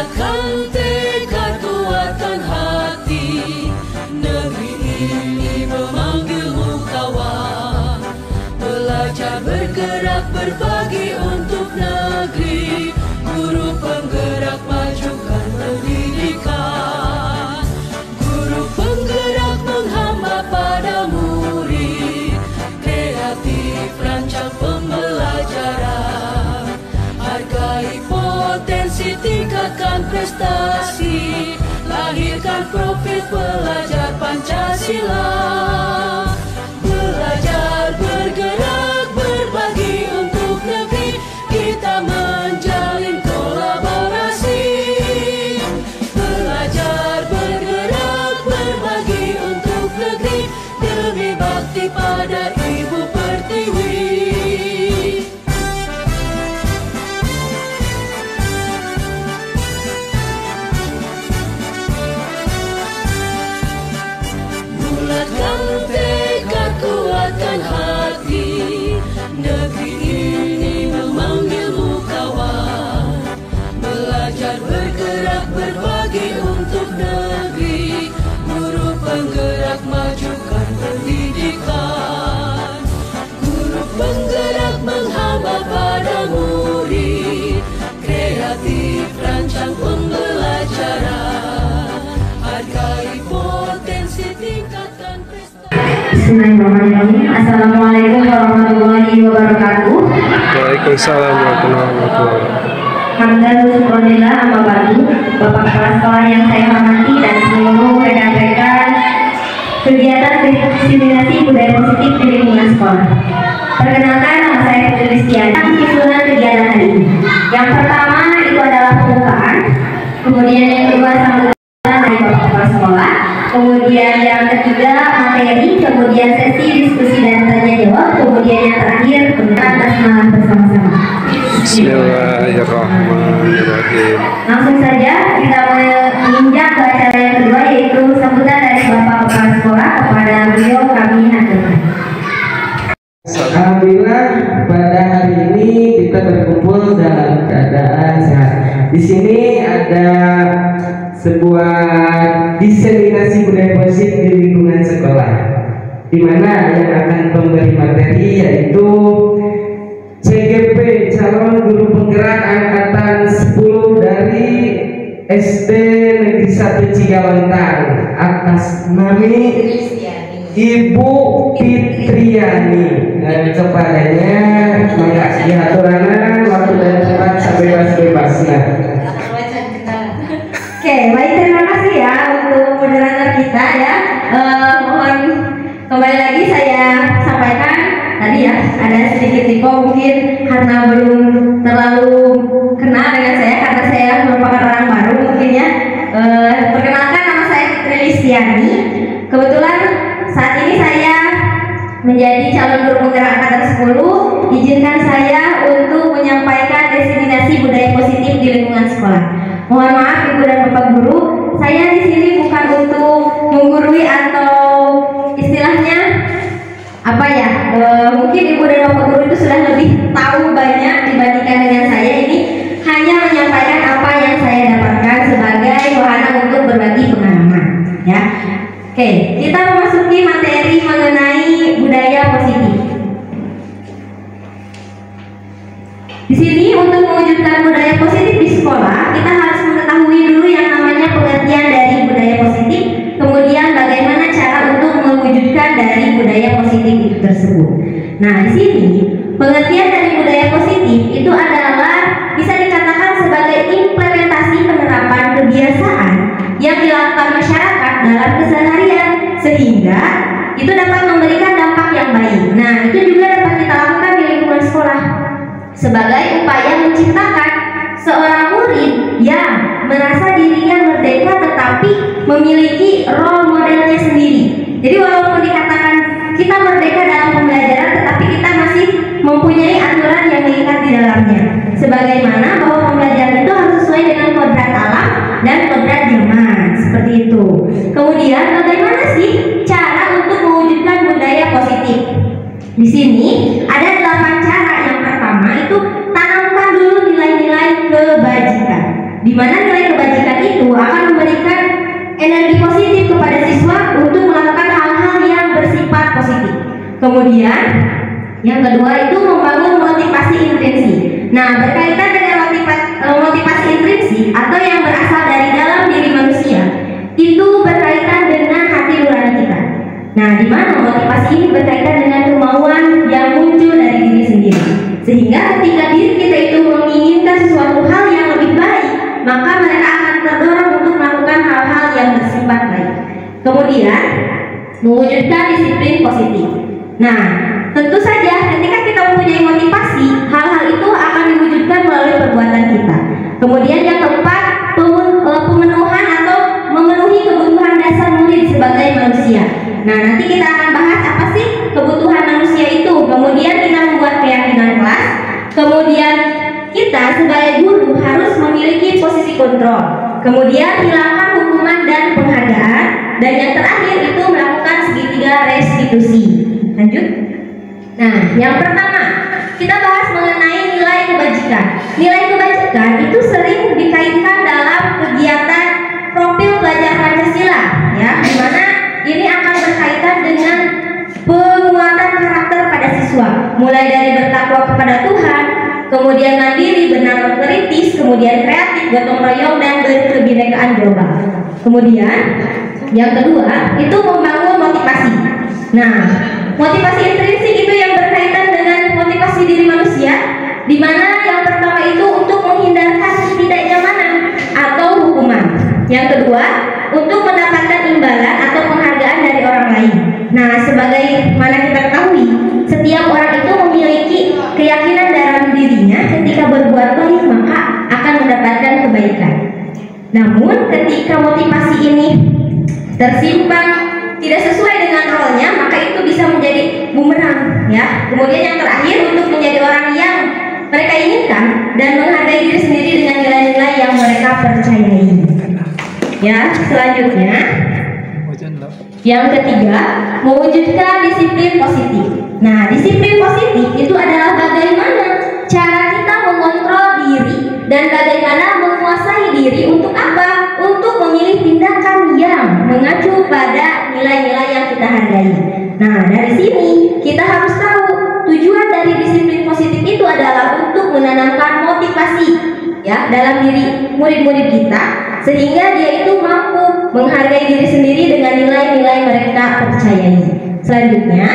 Bulatkan tekad kuatkan hati, negeri ini memanggilmu kawan. Belajar bergerak berbagi untuk negeri, guru penggerak majukan pendidikan. Guru penggerak menghamba pada murid, kreatif rancang pembelajaran. Hargai potensi, tingkatkan prestasi, lahirkan profil pelajar Pancasila. Belajar bergerak berbagi untuk negeri, kita menjalin kolaborasi. Belajar bergerak berbagi untuk negeri, demi bakti pada Ibu Pertiwi. Bulatkan tekad kuatkan hati, negeri ini memanggilmu kawan. Belajar bergerak berbagi untuk negeri, guru penggerak majukan pendidikan. Guru penggerak menghamba pada murid, kreatif rancang pembelajaran. Hargai potensi, tingkatkan prestasi. Bismillahirrahmanirrahim. Assalamualaikum warahmatullahi wabarakatuh. Waalaikumsalam warahmatullahi wabarakatuh. Hamdan syukurillah amma ba'du. Bapak kepala sekolah yang saya hormati dan seluruh rekan-rekan kegiatan diseminasi budaya positif di lingkungan sekolah. Perkenalkan, nama saya Putri Listiana. Susunan kegiatan hari ini. Yang pertama itu adalah pembukaan, kemudian yang kedua sambutan dari Bapak kepala sekolah, kemudian yang ketiga materi, kemudian sesi diskusi dan tanya jawab, kemudian yang terakhir tentang basmalah bersama-sama. Bismillahirrahmanirrahim. Langsung saja kita menginjak ke acara yang kedua, yaitu sambutan dari Bapak kepala sekolah. Kepada beliau kami haturkan. Alhamdulillah pada hari ini kita berkumpul dalam keadaan sehat. Di sini ada sebuah diseminasi budaya positif di lingkungan sekolah, di mana yang akan memberi materi yaitu CGP, calon guru penggerak angkatan 10 dari SD Negeri 1 Cigalontang, atas nama Ibu Fitriani. Kepadanya maka diaturanan waktu dan tempat sebebas-bebasnya. Oke, baik, terima kasih ya untuk moderator kita ya. Mohon kembali lagi saya sampaikan tadi ya, ada sedikit info mungkin karena belum terlalu kenal dengan saya karena saya merupakan orang baru mungkin ya. Perkenalkan, nama saya Fitri Listiani. Kebetulan saat ini saya menjadi calon guru penggerak angkatan 10. Izinkan saya untuk menyampaikan diseminasi budaya positif di lingkungan sekolah. Mohon maaf Ibu dan Bapak guru, saya di sini bukan untuk menggurui atau istilahnya apa ya, mungkin Ibu dan Bapak guru itu sudah lebih tahu banyak dibandingkan dengan saya. Ini hanya menyampaikan apa yang saya dapatkan sebagai wahana untuk berbagi pengalaman ya. Oke, kita memasuki materi mengenai budaya positif. Di sini untuk mewujudkan budaya positif di sekolah, kita harus mengetahui dulu yang namanya pengertian dari budaya positif, kemudian bagaimana cara untuk mewujudkan dari budaya positif itu tersebut. Nah, di sini pengertian dari budaya positif itu adalah bisa dikatakan sebagai implementasi penerapan kebiasaan yang dilakukan masyarakat dalam keseharian sehingga itu dapat memberikan dampak yang baik. Nah, itu juga dapat kita lakukan di lingkungan sekolah sebagai upaya menciptakan seorang murid yang merasa dirinya merdeka tetapi memiliki role modelnya sendiri. Jadi walaupun dikatakan kita merdeka dalam pembelajaran, tetapi kita masih mempunyai aturan yang mengikat di dalamnya. Sebagaimana bahwa pembelajaran itu harus sesuai dengan kodrat alam dan kodrat zaman, seperti itu. Kemudian bagaimana sih cara untuk mewujudkan budaya positif? Di sini ada 8 cara. Yang pertama itu tanamkan dulu nilai-nilai kebajikan. di mana nilai kebajikan itu akan memberikan energi positif kepada siswa untuk melakukan hal-hal yang bersifat positif. Kemudian yang kedua itu membangun motivasi intrinsik. Nah, berkaitan dengan motivasi intrinsik atau yang berasal dari dalam diri manusia, itu berkaitan dengan hati nurani kita. Nah, di mana motivasi ini berkaitan dengan kemauan yang muncul dari diri sendiri. Sehingga ketika diri kita itu menginginkan sesuatu hal yang lebih baik, maka mereka akan terdorong untuk melakukan hal-hal yang bersifat baik. Kemudian, mewujudkan disiplin positif. Nah, tentu saja ketika kita mempunyai motivasi, hal-hal itu akan diwujudkan melalui perbuatan kita. Kemudian yang keempat, pemenuhan atau memenuhi kebutuhan dasar murid sebagai manusia. Nah, nanti kita akan bahas apa sih kebutuhan manusia itu. Kemudian kita membuat keyakinan kelas. Kemudian kita sebagai guru harus memiliki posisi kontrol. Kemudian hilangkan hukuman dan penghargaan. Dan yang terakhir itu melakukan segitiga restitusi. Lanjut. Nah, yang pertama kita bahas mengenai nilai kebajikan. Nilai kebajikan itu sering dikaitkan dalam kegiatan profil belajar Pancasila, ya, di mana ini akan berkaitan dengan penguatan karakter pada siswa, mulai dari bertakwa kepada Tuhan, kemudian mandiri, bernalar kritis, kemudian kreatif, gotong royong, dan berkebinekaan global. Kemudian yang kedua itu membangun motivasi. Nah, motivasi intrinsik itu yang berkaitan dengan motivasi diri manusia, di mana yang pertama itu untuk menghindarkan ketidaknyamanan atau hukuman. Yang kedua, untuk mendapatkan imbalan atau penghargaan dari orang lain. Nah, sebagai mana kita ketahui, setiap orang itu memiliki keyakinan dalam dirinya ketika berbuat baik maka akan mendapatkan kebaikan. Namun, ketika motivasi ini tersimpan tidak sesuai dengan role-nya, maka itu bisa menjadi bumerang, ya. Kemudian yang terakhir, untuk menjadi orang yang mereka inginkan dan menghargai diri sendiri dengan nilai-nilai yang mereka percayai. Ya, selanjutnya yang ketiga, mewujudkan disiplin positif. Nah, disiplin positif itu adalah bagaimana cara kita mengontrol diri dan bagaimana menguasai diri untuk apa? Untuk memilih tindakan yang mengacu pada nilai-nilai yang kita hargai. Nah, dari sini kita harus tahu tujuan dari disiplin positif itu adalah untuk menanamkan motivasi, ya, dalam diri murid-murid kita, sehingga dia itu mampu menghargai diri sendiri dengan nilai-nilai mereka percayai. Selanjutnya,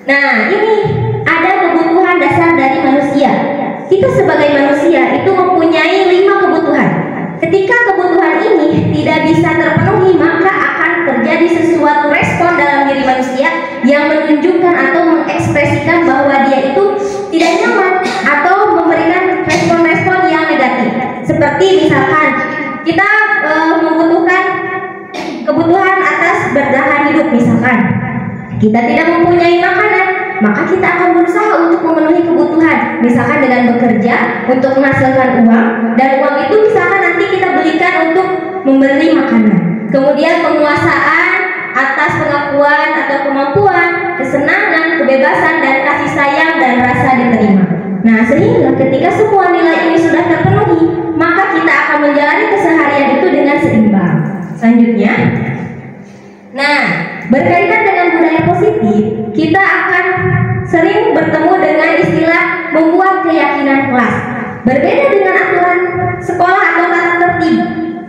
nah ini ada kebutuhan dasar dari manusia. Kita sebagai manusia itu mempunyai 5 kebutuhan. Ketika kebutuhan ini tidak bisa terpenuhi, maka akan terjadi sesuatu respon dalam diri manusia yang menunjukkan atau mengekspresikan bahwa dia itu tidak nyaman atau memberikan respon-respon yang negatif. Seperti misalkan kita membutuhkan kebutuhan atas bertahan hidup, misalkan kita tidak mempunyai makanan, maka kita akan berusaha untuk memenuhi kebutuhan, misalkan dengan bekerja untuk menghasilkan uang, dan uang itu misalkan nanti kita belikan untuk membeli makanan. Kemudian penguasaan atas pengakuan atau kemampuan, kesenangan, kebebasan, dan kasih sayang dan rasa diterima. Nah, sehingga ketika semua nilai ini sudah terpenuhi, maka kita akan menjalani keseharian itu dengan seimbang. Selanjutnya, nah, berkaitan dengan budaya positif, kita akan sering bertemu dengan istilah membuat keyakinan kelas. Berbeda dengan aturan sekolah atau tata tertib.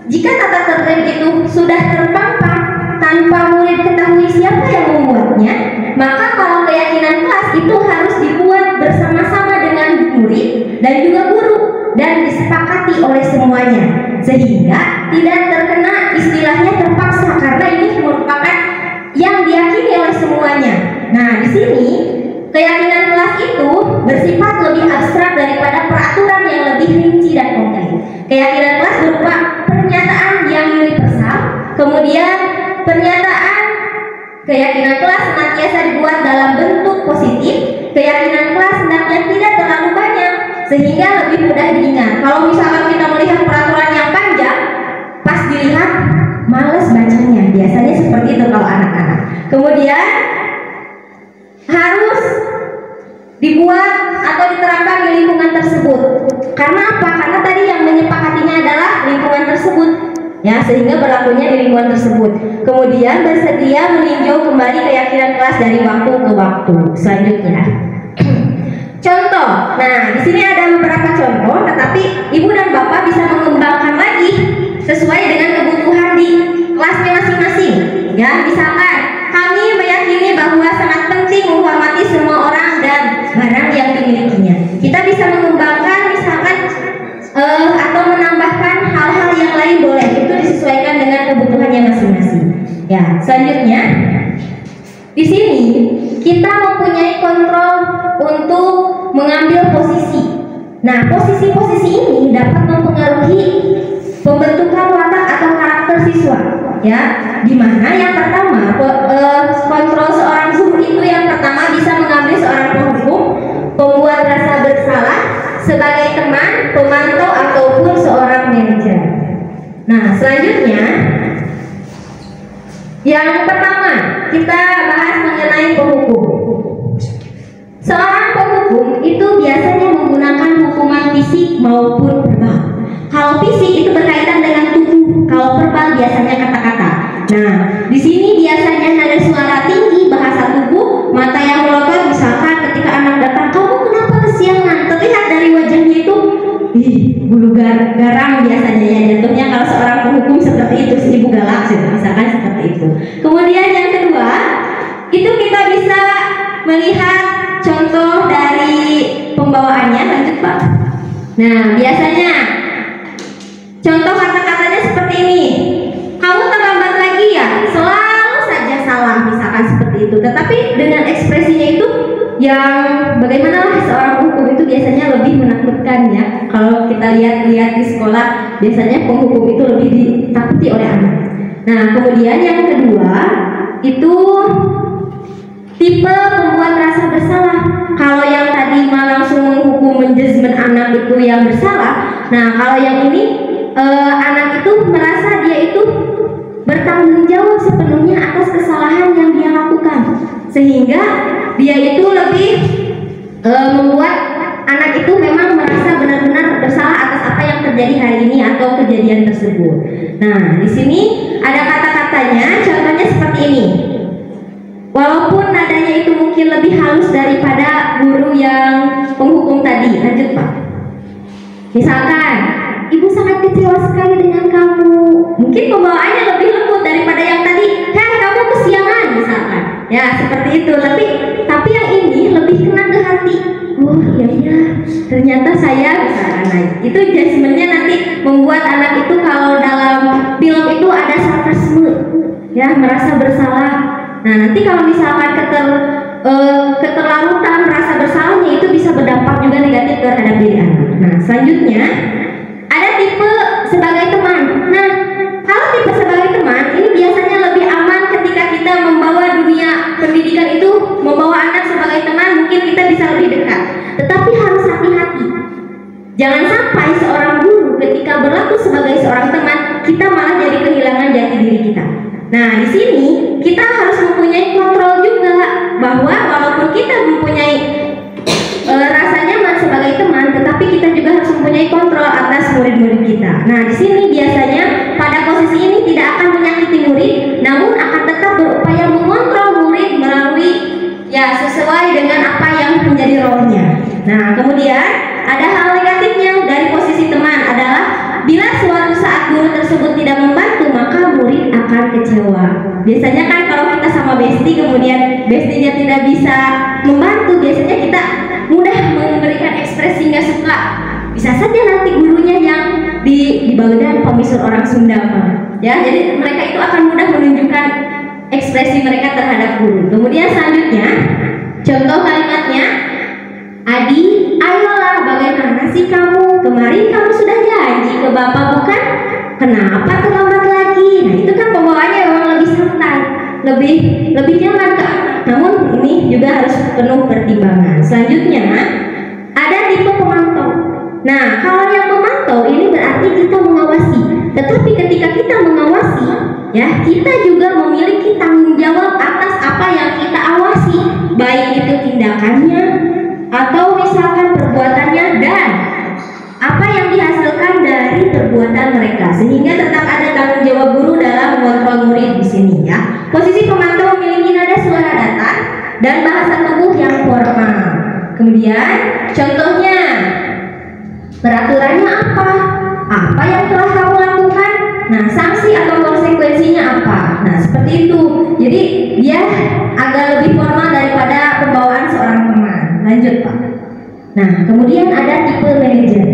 Jika tata tertib itu sudah terpampang tanpa murid ketahui siapa yang membuatnya, maka kalau keyakinan kelas itu harus dibuat bersama-sama dengan murid dan juga guru dan disepakati oleh semuanya, sehingga tidak terkena istilahnya terpaksa, karena ini merupakan yang diyakini oleh semuanya. Nah, di sini keyakinan kelas itu bersifat lebih abstrak daripada peraturan yang lebih rinci dan konkret. Keyakinan kelas berupa pernyataan yang universal, kemudian pernyataan keyakinan kelas senantiasa dibuat dalam bentuk positif. Keyakinan kelas hendaknya tidak terlalu banyak sehingga lebih mudah diingat. Kalau misalkan kita melihat peraturan yang panjang, pas dilihat males bacanya, biasanya seperti itu kalau anak-anak. Kemudian harus dibuat atau diterapkan di lingkungan tersebut. Karena apa? Karena tadi yang menyepakatinya adalah ya, sehingga berlakunya di lingkungan tersebut. Kemudian bersedia meninjau kembali keyakinan kelas dari waktu ke waktu. Selanjutnya, contoh. Nah, di sini ada beberapa contoh, tetapi ibu dan bapak bisa mengembangkan lagi sesuai dengan kebutuhan di kelasnya masing-masing. Ya, misalkan kami meyakini bahwa sangat penting menghormati semua orang dan barang yang dimilikinya. Kita bisa mengembangkan, misalkan atau menambahkan hal-hal yang lain boleh. Itu disesuaikan dengan kebutuhannya masing-masing. Ya, selanjutnya di sini kita mempunyai kontrol untuk mengambil posisi. Nah, posisi-posisi ini dapat mempengaruhi pembentukan watak atau karakter siswa. Ya, dimana yang pertama kontrol seorang guru itu yang pertama bisa mengambil seorang penghukum, pembuat rasa bersalah sebagai teman, pemantau ataupun seorang manajer. Nah, selanjutnya yang pertama kita bahas mengenai penghukum. Seorang penghukum itu biasanya menggunakan hukuman fisik maupun verbal. Kalau fisik itu berkaitan dengan tubuh, kalau verbal biasanya kata-kata. Nah, di sini biasanya nada suara tinggi, bahasa tubuh, mata yang melotot. Misalkan ketika anak datang, kamu kenapa kesiangan? Terlihat dari wajahnya itu, bulu garam biasanya ya jatuhnya kalau seorang penghukum seperti itu, ibu galak sih, misalkan seperti itu. Kemudian yang kedua, itu kita bisa melihat contoh dari pembawaannya. Lanjut Pak. Nah, biasanya contoh kata-katanya seperti ini. Kamu terlambat lagi ya? Selalu saja salah, misalkan seperti itu. Tetapi dengan ekspresinya itu yang bagaimana lah seorang penghukum itu biasanya lebih menakutkan ya. Kalau kita lihat di sekolah, biasanya penghukum itu lebih ditakuti oleh anak. Nah, kemudian yang kedua itu tipe pembuat rasa bersalah. Kalau yang tadi langsung menghukum, menjudgment anak itu yang bersalah. Nah, kalau yang ini anak itu merasa dia itu bertanggung jawab sepenuhnya atas kesalahan yang dia lakukan, sehingga dia itu lebih membuat anak itu memang merasa benar-benar bersalah atas apa yang terjadi hari ini atau kejadian tersebut. Nah, di sini ada kata-katanya, contohnya seperti ini. Walaupun nadanya itu mungkin lebih halus daripada guru yang penghukum tadi. Lanjut Pak. Misalkan, ibu sangat kecewa sekali dengan kamu. Mungkin pembawaannya lebih lembut daripada yang tadi. Kamu kesiangan misalkan. Ya seperti itu. Tapi yang ini lebih kena ke hati. Oh iya, ternyata saya misalkan. Nah, itu judgementnya nanti membuat anak itu kalau dalam film itu ada sarkasme, ya merasa bersalah. Nah, nanti kalau misalkan keterlarutan rasa bersalahnya itu bisa berdampak juga negatif terhadap diri anak. Nah, selanjutnya ada tipe sebagai teman. Nah, kalau tipe sebagai teman ini biasanya lebih aman ketika kita membawa dunia pendidikan itu, membawa anak sebagai teman, mungkin kita bisa lebih dekat. Tetapi harus hati-hati. Jangan sampai seorang guru ketika berlaku sebagai seorang teman, kita malah jadi kehilangan jati diri kita. Nah, di sini kita harus mempunyai kontrol juga, bahwa walaupun kita mempunyai rasa nyaman sebagai teman, tetapi kita juga harus mempunyai kontrol atas murid-murid kita. Nah, di sini biasanya pada posisi ini tidak akan menyakiti murid, namun akan tetap berupaya mengontrol murid melalui ya sesuai dengan apa yang menjadi role-nya. Nah, kemudian ada hal negatifnya dari posisi teman adalah bila suatu saat guru tersebut tidak membantu, maka murid akan kecewa. Biasanya kan kalau kita sama bestie, kemudian bestinya tidak bisa membantu, biasanya kita mudah memberikan ekspresi nggak suka. Bisa saja nanti gurunya yang di Bawedan pemisul orang Sunda, ya. Jadi mereka itu akan mudah menunjukkan ekspresi mereka terhadap guru. Kemudian selanjutnya, contoh kalimatnya, Adi, ayolah, bagaimana sih kamu? Kemarin kamu sudah janji ke bapak bukan? Kenapa terlambat lagi? Nah, itu kan pembawaannya memang lebih santai, lebih nyaman ke anak. Namun ini juga harus penuh pertimbangan. Selanjutnya ada tipe pemantau. Nah, kalau yang memantau ini berarti kita mengawasi. Tetapi ketika kita mengawasi, ya kita juga memiliki tanggung jawab atas apa yang kita awasi, baik itu tindakannya atau misalkan perbuatannya dan apa yang dihasilkan dari perbuatan mereka, sehingga tetap ada tanggung dan bahasa tubuh yang formal. Kemudian contohnya, peraturannya apa? Apa yang telah kamu lakukan? Nah, sanksi atau konsekuensinya apa? Nah, seperti itu. Jadi dia agak lebih formal daripada pembawaan seorang teman. Lanjut, Pak. Nah, kemudian ada tipe manajer.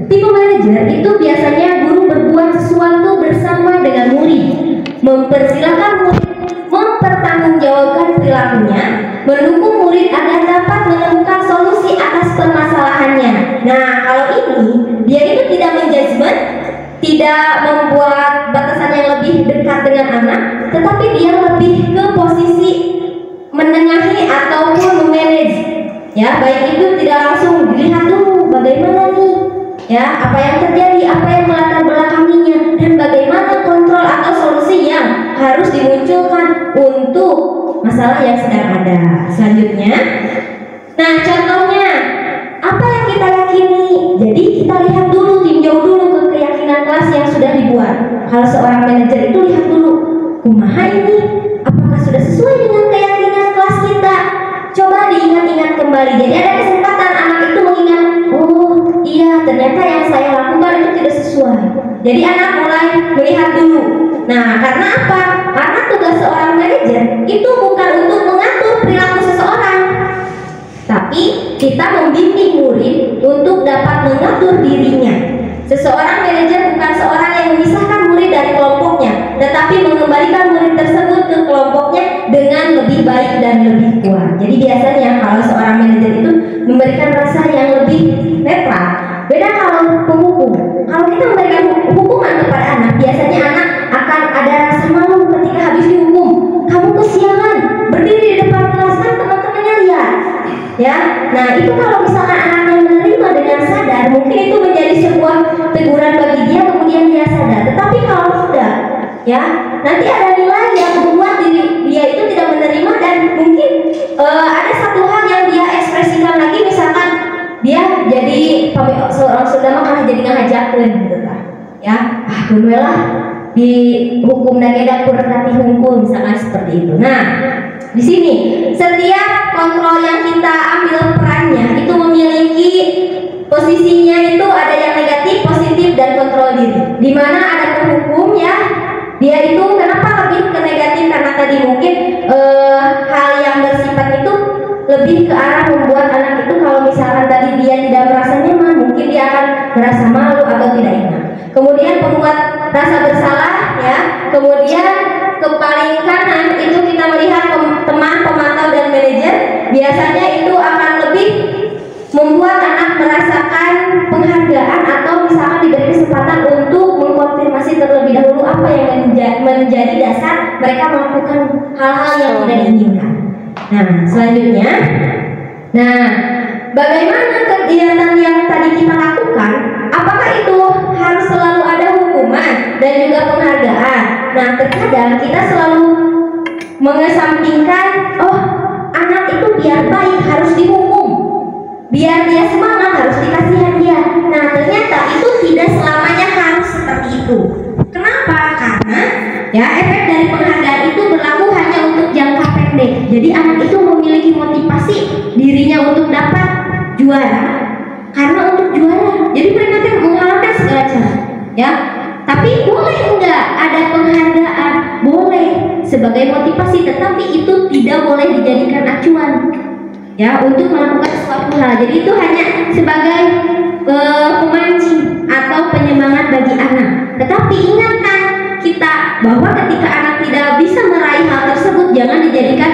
Tipe manajer itu biasanya guru berbuat sesuatu bersama dengan murid, mempersilahkan murid mempertanggungjawabkan perilakunya, mendukung murid agar dapat menemukan solusi atas permasalahannya. Nah, kalau ini dia itu tidak menjudgment, tidak membuat batasan yang lebih dekat dengan anak, tetapi dia lebih ke posisi menengahi ataupun memanage. Ya, baik itu tidak langsung dilihat dulu bagaimana nih, ya, apa yang terjadi, apa yang melatar belakanginya, dan bagaimana kontrol atau solusi yang harus dimunculkan untuk masalah yang sedang ada. Selanjutnya, nah contohnya apa yang kita yakini. Jadi kita lihat dulu, tinjau dulu ke keyakinan kelas yang sudah dibuat. Kalau seorang manajer itu lihat dulu, kumaha ini, apakah sudah sesuai dengan keyakinan kelas kita? Coba diingat-ingat kembali. Jadi ada kesempatan anak itu mengingat, oh iya ternyata yang saya lakukan itu tidak sesuai. Jadi anak mulai melihat dulu. Nah, karena apa? Karena tugas seorang manajer itu bukan untuk mengatur perilaku seseorang, tapi kita membimbing murid untuk dapat mengatur dirinya. Seseorang manajer bukan seorang yang memisahkan murid dari kelompoknya, tetapi mengembalikan murid tersebut ke kelompoknya dengan lebih baik dan lebih kuat. Jadi biasanya kalau seorang manajer itu memberikan rasa yang lebih netral. Beda kalau penghukum. Kalau kita memberikan hukuman kepada anak, biasanya anak akan ada rasa malu ketika habis dihukum. Kamu kesiangan, berdiri di depan kelas kan teman-temannya lihat. Ya, nah itu kalau misalkan anaknya menerima dengan sadar, mungkin itu menjadi sebuah teguran bagi dia, kemudian dia sadar. Tetapi kalau tidak, ya nanti ada nilai yang membuat diri dia itu tidak menerima, dan mungkin ada satu hal yang dia ekspresikan lagi, misalkan dia jadi seorang saudara malah jadi ngajakin gitu kan, ya lah dihukum dan dapur nanti hukum, misalkan seperti itu. Nah, di sini setiap kontrol yang kita ambil perannya itu memiliki posisinya, itu ada yang negatif, positif, dan kontrol diri. Dimana ada penghukum, ya dia itu kenapa lebih ke negatif, karena tadi mungkin hal yang bersifat itu lebih ke arah membuat anak itu kalau misalkan tadi dia tidak merasa nyaman, mungkin dia akan merasa malu atau tidak enak. Kemudian membuat rasa bersalah, ya. Kemudian ke paling kanan itu kita melihat teman, pemantau, dan manajer. Biasanya itu akan lebih membuat anak merasakan penghargaan atau misalkan diberi kesempatan untuk mengkonfirmasi terlebih dahulu apa yang menjadi dasar mereka melakukan hal-hal yang tidak diinginkan. Nah, selanjutnya, nah bagaimana kegiatan yang tadi kita lakukan? Apakah itu harus selalu ada hukuman dan juga penghargaan? Nah, terkadang kita selalu mengesampingkan, oh anak itu biar baik harus dihukum, biar dia semangat harus dikasih hadiah. Nah, ternyata itu tidak selamanya harus seperti itu. Kenapa? Karena ya efek dari penghargaan itu berlaku hanya untuk jangka pendek. Jadi anak itu memiliki motivasi dirinya untuk dapat juara karena untuk juara. Jadi mereka menghalalkan segala cara, ya. Tapi boleh enggak ada penghargaan? Boleh sebagai motivasi, tetapi itu tidak boleh dijadikan acuan, ya, untuk melakukan suatu hal. Jadi itu hanya sebagai pemancing atau penyemangat bagi anak. Tetapi ingatkan kita bahwa ketika anak tidak bisa meraih hal tersebut, jangan dijadikan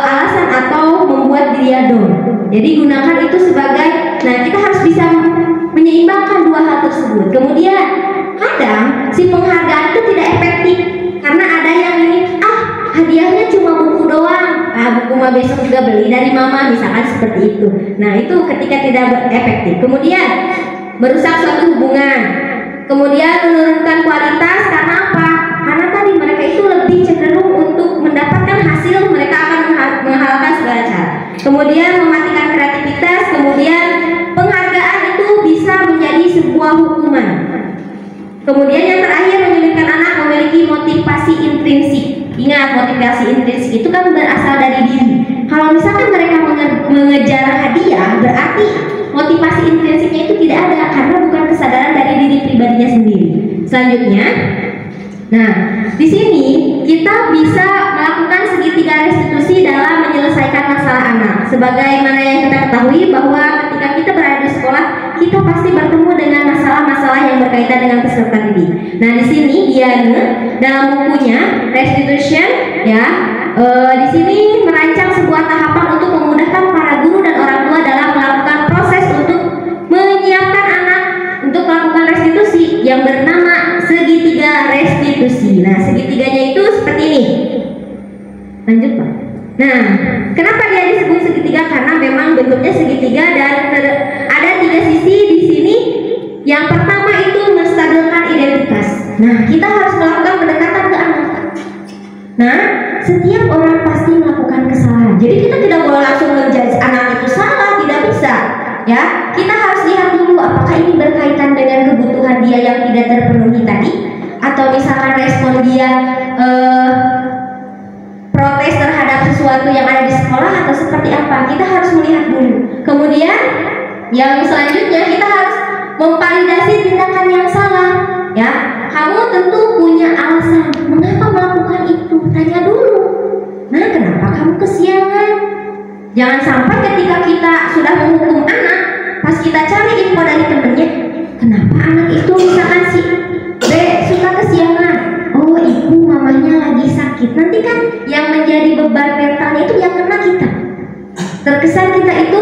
alasan atau membuat dia down. Jadi gunakan itu sebagai, nah kita harus bisa menyeimbangkan dua hal tersebut. Kemudian kadang si penghargaan itu tidak efektif karena ada yang ini, hadiahnya cuma buku doang, buku mah besok juga beli dari mama, misalkan seperti itu. Nah itu ketika tidak efektif. Kemudian merusak suatu hubungan, kemudian menurunkan kualitas. Karena apa? Karena tadi mereka itu lebih cenderung untuk mendapatkan hasil, mereka akan menghalalkan segala cara. Kemudian mematikan kreativitas. Kemudian penghargaan itu bisa menjadi sebuah hukuman. Kemudian yang terakhir, menyulitkan anak memiliki motivasi intrinsik. Ingat, motivasi intrinsik itu kan berasal dari diri. Kalau misalkan mereka mengejar hadiah, berarti motivasi intrinsiknya itu tidak ada karena bukan kesadaran dari diri pribadinya sendiri. Selanjutnya, nah di sini kita bisa melakukan segitiga restitusi dalam menyelesaikan masalah anak. Sebagaimana yang kita ketahui bahwa ketika kita berada di sekolah, kita pasti bertemu dengan masalah-masalah yang berkaitan dengan peserta didik. Nah di sini Diane dalam bukunya Restitution ya. Di sini merancang sebuah tahapan untuk memudahkan para guru dan orang tua dalam melakukan proses untuk menyiapkan anak untuk melakukan restitusi yang bernama segitiga restitusi. Nah, segitiganya itu seperti ini. Lanjut, Pak. Nah, kenapa dia disebut segitiga? Karena memang bentuknya segitiga dan ada 3 sisi di sini. Yang pertama itu menstabilkan identitas. Nah, kita harus melakukan pendekatan ke anak. Nah, setiap orang pasti melakukan kesalahan. Jadi kita tidak boleh langsung menjudge anak itu salah, tidak bisa. Ya, kita harus lihat dulu apakah ini berkaitan dengan kebutuhan dia yang tidak terpenuhi tadi, atau misalkan respon dia protes terhadap sesuatu yang ada di sekolah atau seperti apa. Kita harus melihat dulu. Kemudian yang selanjutnya kita harus memvalidasi tindakan yang salah. Ya, kamu tentu punya alasan mengapa melakukan itu. Tanya dulu. Nah, kenapa kamu kesiangan? Jangan sampai ketika kita sudah menghukum anak, pas kita cari info dari temennya, kenapa anak itu misalkan si B suka kesiangan? Oh, ibu mamanya lagi sakit. Nanti kan yang menjadi beban mentalnya itu yang kena kita. Terkesan kita itu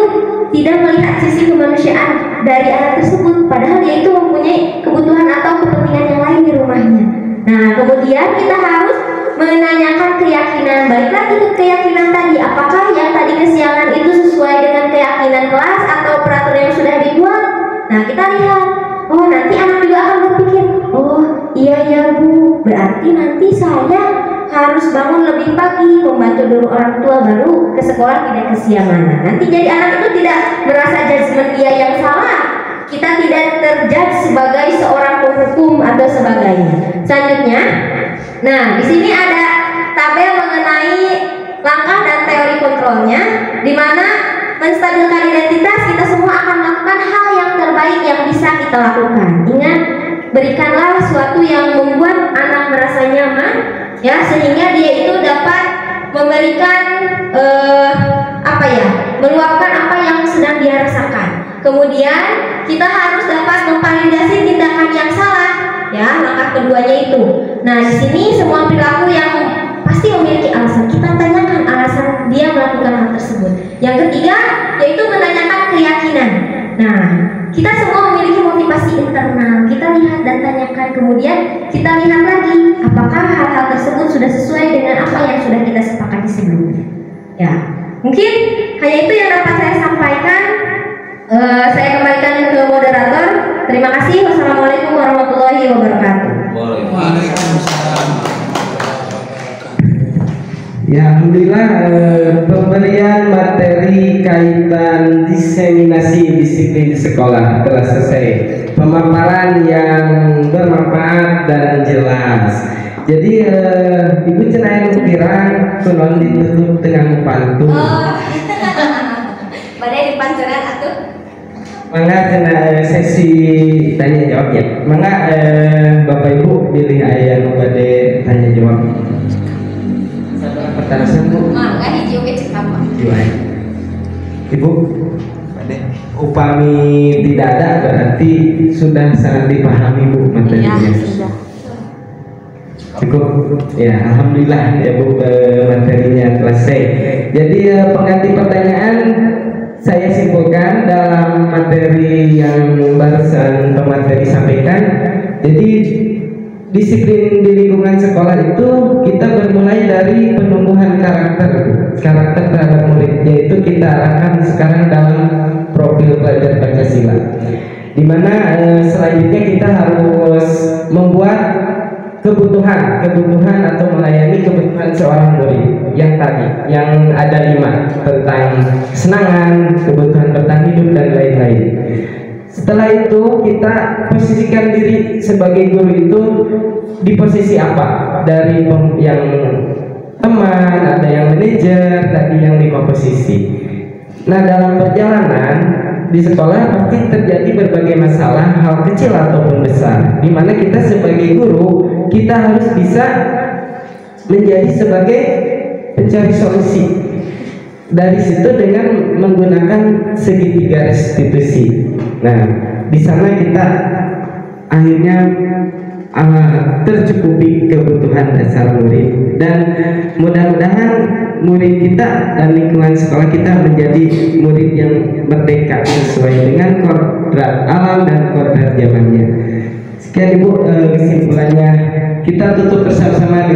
tidak melihat sisi kemanusiaan dari anak tersebut, padahal dia itu mempunyai kebutuhan atau kepentingan yang lain di rumahnya. Nah, kemudian kita harus menanyakan keyakinan. Balik lagi ke keyakinan tadi, apakah yang tadi kesiangan itu sesuai dengan keyakinan kelas atau peraturan yang sudah dibuat? Nah, kita lihat. Oh, nanti anak juga akan berpikir, oh iya ya Bu, berarti nanti saya harus bangun lebih pagi, membantu dulu orang tua, baru ke sekolah tidak kesiangan. Nanti jadi anak itu tidak merasa judgement dia yang salah. Kita tidak terjudge sebagai seorang penghukum atau sebagainya. Selanjutnya, nah di sini ada tabel mengenai langkah dan teori kontrolnya, di mana menstabilkan identitas kita semua akan melakukan hal yang terbaik yang bisa kita lakukan. Ingat, berikanlah sesuatu yang membuat anak merasa nyaman, ya, sehingga dia itu dapat memberikan meluapkan apa yang sedang dia rasakan. Kemudian kita harus dapat memvalidasi tindakan yang salah, ya, langkah keduanya itu. Nah, di sini semua perilaku yang pasti memiliki alasan, kita tanyakan alasan dia melakukan hal tersebut. Yang ketiga yaitu menanyakan keyakinan. Nah, kita semua memiliki motivasi internal, kita lihat dan tanyakan, kemudian kita lihat lagi apakah hal-hal tersebut sudah sesuai dengan apa yang sudah kita sepakati sebelumnya. Ya, mungkin hanya itu yang dapat saya sampaikan. Saya kembalikan ke moderator. Terima kasih. Wassalamualaikum warahmatullahi wabarakatuh. Waalaikumsalam. Ya, alhamdulillah pemberian materi kaitan diseminasi disiplin di sekolah telah selesai. Pemaparan yang bermanfaat dan jelas. Jadi Ibu cenah pirang tunon ditutup dengan pantun. Badai di pantunan atuh. Mangga cenah sesi tanya jawab ya. Mangga Bapak Ibu pilih aya nu bade tanya jawab. Pertanyaan Bu. Mangga hiji oge cek apa? Ibu, upami tidak ada berarti sudah sangat dipahami Bu materinya. Iya, sudah. Cukup. Ya, alhamdulillah ya Bu, materinya selesai. Jadi pengganti pertanyaan saya simpulkan dalam materi yang barusan pemateri sampaikan. Jadi disiplin di lingkungan sekolah itu kita bermulai dari penumbuhan karakter terhadap murid, yaitu kita arahkan sekarang dalam profil pelajar Pancasila, dimana selanjutnya kita harus membuat kebutuhan atau melayani kebutuhan seorang murid yang tadi, yang ada 5 tentang kesenangan, kebutuhan bertahan hidup dan lain-lain. Setelah itu kita posisikan diri sebagai guru itu di posisi apa dari yang teman, ada yang manajer, tadi yang 5 posisi. Nah, dalam perjalanan di sekolah pasti terjadi berbagai masalah, hal kecil ataupun besar, di mana kita sebagai guru kita harus bisa menjadi sebagai pencari solusi. Dari situ dengan menggunakan segitiga restitusi. Nah, di sana kita akhirnya tercukupi kebutuhan dasar murid, dan mudah-mudahan murid kita dan lingkungan sekolah kita menjadi murid yang merdeka sesuai dengan kodrat alam dan kodrat zamannya. Sekian Ibu kesimpulannya. Kita tutup bersama-sama